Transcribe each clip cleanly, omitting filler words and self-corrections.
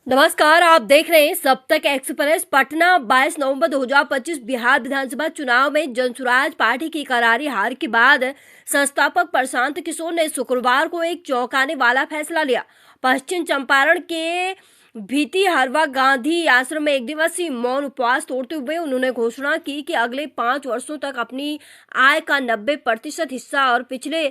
नमस्कार, आप देख रहे हैं सब तक एक्सप्रेस। पटना 22 नवंबर 2025 बिहार विधानसभा चुनाव में जनसुराज पार्टी की करारी हार के बाद संस्थापक प्रशांत किशोर ने शुक्रवार को एक चौंकाने वाला फैसला लिया। पश्चिम चंपारण के भीटी हरवा गांधी आश्रम में एक दिवसीय मौन उपवास तोड़ते हुए उन्होंने घोषणा की कि अगले 5 वर्षों तक अपनी आय का 90% हिस्सा और पिछले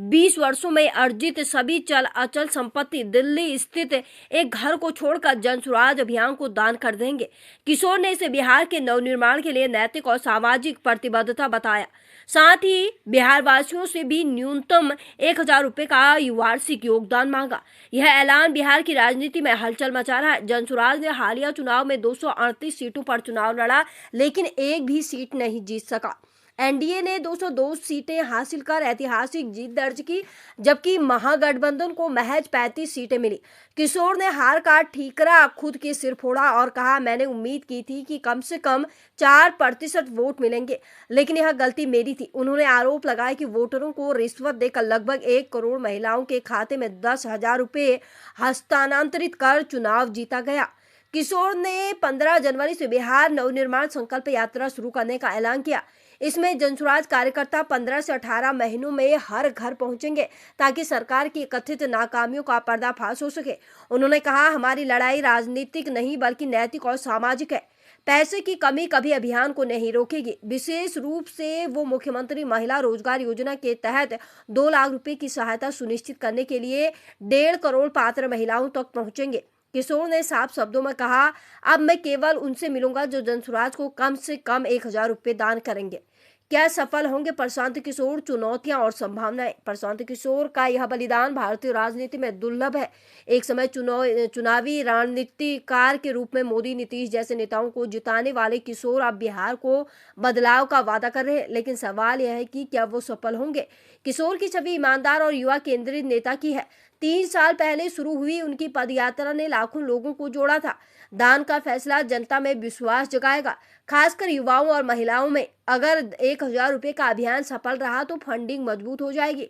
20 वर्षों में अर्जित सभी चल अचल संपत्ति दिल्ली स्थित एक घर को छोड़कर जनसुराज अभियान को दान कर देंगे। किशोर ने इसे बिहार के नवनिर्माण के लिए नैतिक और सामाजिक प्रतिबद्धता बताया। साथ ही बिहार वासियों से भी न्यूनतम 1000 रुपए का वार्षिक योगदान मांगा। यह ऐलान बिहार की राजनीति में हलचल मचा रहा है। जनसुराज ने हालिया चुनाव में 238 सीटों पर चुनाव लड़ा, लेकिन एक भी सीट नहीं जीत सका। एनडीए ने 202 सीटें हासिल कर ऐतिहासिक जीत दर्ज की, जबकि महागठबंधन को महज 35 सीटें मिली। किशोर ने हार का ठीकरा खुद के सिर फोड़ा और कहा, मैंने उम्मीद की थी कि कम से कम 4% वोट मिलेंगे, लेकिन यह गलती मेरी थी। उन्होंने आरोप लगाया कि वोटरों को रिश्वत देकर लगभग 1 करोड़ महिलाओं के खाते में 10,000 रुपए हस्तांतरित कर चुनाव जीता गया। किशोर ने 15 जनवरी से बिहार नवनिर्माण संकल्प यात्रा शुरू करने का ऐलान किया। इसमें जनसुराज कार्यकर्ता 15 से 18 महीनों में हर घर पहुंचेंगे, ताकि सरकार की कथित नाकामियों का पर्दाफाश हो सके। उन्होंने कहा, हमारी लड़ाई राजनीतिक नहीं बल्कि नैतिक और सामाजिक है। पैसे की कमी कभी अभियान को नहीं रोकेगी। विशेष रूप से वो मुख्यमंत्री महिला रोजगार योजना के तहत 2 लाख रुपए की सहायता सुनिश्चित करने के लिए 1.5 करोड़ पात्र महिलाओं तक पहुंचेंगे। किशोर ने साफ शब्दों में कहा, अब मैं केवल उनसे मिलूंगा जो जनसुराज को कम से कम 1000 रुपए दान करेंगे। क्या सफल होंगे प्रशांत किशोर? चुनौतियां और संभावनाएं। प्रशांत किशोर का यह बलिदान भारतीय राजनीति में दुर्लभ है। एक समय चुनावी रणनीतिकार के रूप में मोदी, नीतीश जैसे नेताओं को जिताने वाले किशोर अब बिहार को बदलाव का वादा कर रहे हैं, लेकिन सवाल यह है कि क्या वो सफल होंगे। किशोर की छवि ईमानदार और युवा केंद्रित नेता की है। 3 साल पहले शुरू हुई उनकी पदयात्रा ने लाखों लोगों को जोड़ा था। दान का फैसला जनता में विश्वास जगाएगा, खासकर युवाओं और महिलाओं में। अगर 1000 रुपए का अभियान सफल रहा तो फंडिंग मजबूत हो जाएगी।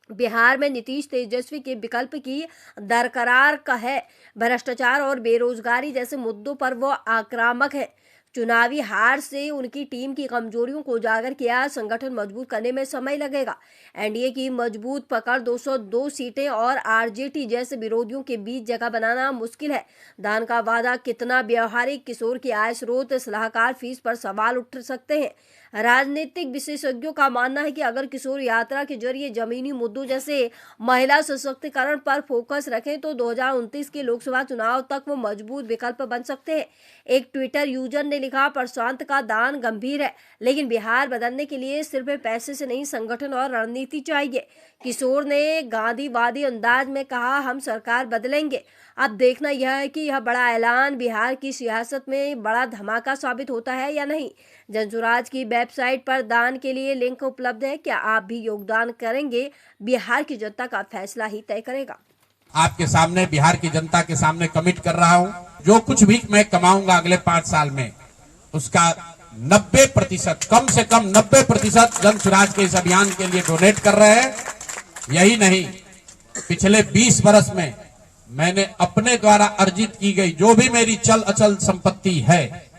बिहार में नीतीश तेजस्वी के विकल्प की दरकरार का है। भ्रष्टाचार और बेरोजगारी जैसे मुद्दों पर वो आक्रामक है। चुनावी हार से उनकी टीम की कमजोरियों को उजागर किया। संगठन मजबूत करने में समय लगेगा। एनडीए की मजबूत पकड़, 202 सीटें और आरजेडी जैसे विरोधियों के बीच जगह बनाना मुश्किल है। दान का वादा कितना व्यवहारिक? किशोर की आय स्रोत, सलाहकार फीस पर सवाल उठ सकते हैं। राजनीतिक विशेषज्ञों का मानना है कि अगर किशोर यात्रा के जरिए जमीनी मुद्दों जैसे महिला सशक्तिकरण पर फोकस रखें तो 2029 के लोकसभा चुनाव तक वो मजबूत विकल्प बन सकते हैं। एक ट्विटर यूजर ने लिखा, प्रशांत का दान गंभीर है, लेकिन बिहार बदलने के लिए सिर्फ पैसे से नहीं, संगठन और रणनीति चाहिए। किशोर ने गांधीवादी अंदाज में कहा, हम सरकार बदलेंगे। अब देखना यह है कि यह बड़ा ऐलान बिहार की सियासत में बड़ा धमाका साबित होता है या नहीं। जनसुराज की वेबसाइट पर दान के लिए लिंक उपलब्ध है। क्या आप भी योगदान करेंगे? बिहार की जनता का फैसला ही तय करेगा। आपके सामने, बिहार की जनता के सामने कमिट कर रहा हूं, जो कुछ भी मैं कमाऊंगा अगले 5 साल में, उसका 90%, कम से कम 90% जनसुराज के इस अभियान के लिए डोनेट कर रहे हैं। यही नहीं, पिछले 20 वर्ष में मैंने अपने द्वारा अर्जित की गई जो भी मेरी चल अचल संपत्ति है,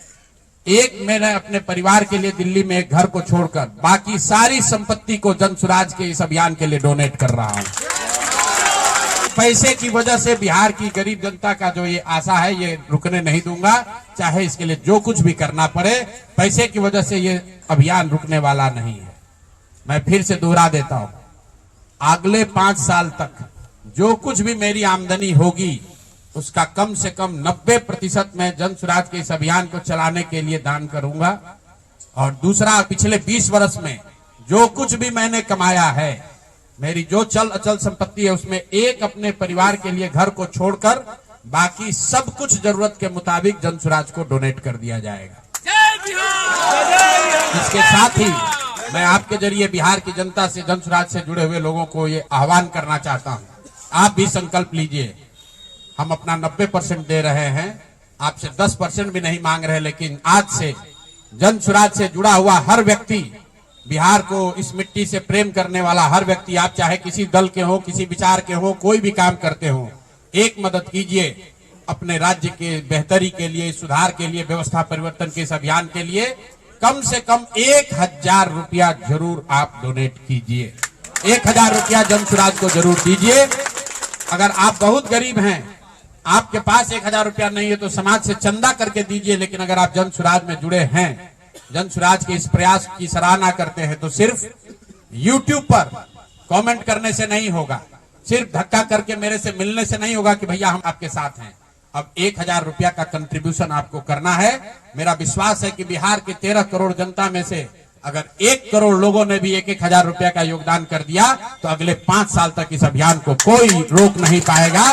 मैंने अपने परिवार के लिए दिल्ली में एक घर को छोड़कर बाकी सारी संपत्ति को जनसुराज के इस अभियान के लिए डोनेट कर रहा हूं। पैसे की वजह से बिहार की गरीब जनता का जो ये आशा है, ये रुकने नहीं दूंगा, चाहे इसके लिए जो कुछ भी करना पड़े। पैसे की वजह से ये अभियान रुकने वाला नहीं है। मैं फिर से दोहरा देता हूं, अगले 5 साल तक जो कुछ भी मेरी आमदनी होगी, उसका कम से कम 90% मैं जनसुराज के इस अभियान को चलाने के लिए दान करूंगा। और दूसरा, पिछले 20 वर्ष में जो कुछ भी मैंने कमाया है, मेरी जो चल अचल संपत्ति है, उसमें एक अपने परिवार के लिए घर को छोड़कर बाकी सब कुछ जरूरत के मुताबिक जनसुराज को डोनेट कर दिया जाएगा। इसके साथ ही मैं आपके जरिए बिहार की जनता से, जनसुराज से जुड़े हुए लोगों को ये आह्वान करना चाहता हूं, आप भी संकल्प लीजिए। हम अपना 90% दे रहे हैं, आपसे 10% भी नहीं मांग रहे, लेकिन आज से जनसुराज से जुड़ा हुआ हर व्यक्ति, बिहार को इस मिट्टी से प्रेम करने वाला हर व्यक्ति, आप चाहे किसी दल के हो, किसी विचार के हो, कोई भी काम करते हो, एक मदद कीजिए। अपने राज्य के बेहतरी के लिए, सुधार के लिए, व्यवस्था परिवर्तन के इस अभियान के लिए कम से कम 1000 रुपया जरूर आप डोनेट कीजिए। 1000 रुपया जन सुराज को जरूर दीजिए। अगर आप बहुत गरीब हैं, आपके पास 1000 रुपया नहीं है तो समाज से चंदा करके दीजिए। लेकिन अगर आप जन सुराज में जुड़े हैं, जन सुराज के इस प्रयास की सराहना करते हैं, तो सिर्फ YouTube पर कमेंट करने से नहीं होगा, सिर्फ धक्का करके मेरे से मिलने से नहीं होगा कि भैया हम आपके साथ हैं। अब 1000 रुपया का कंट्रीब्यूशन आपको करना है। मेरा विश्वास है कि बिहार के 13 करोड़ जनता में से अगर 1 करोड़ लोगों ने भी 1-1000 रुपया का योगदान कर दिया तो अगले 5 साल तक इस अभियान को कोई रोक नहीं पाएगा।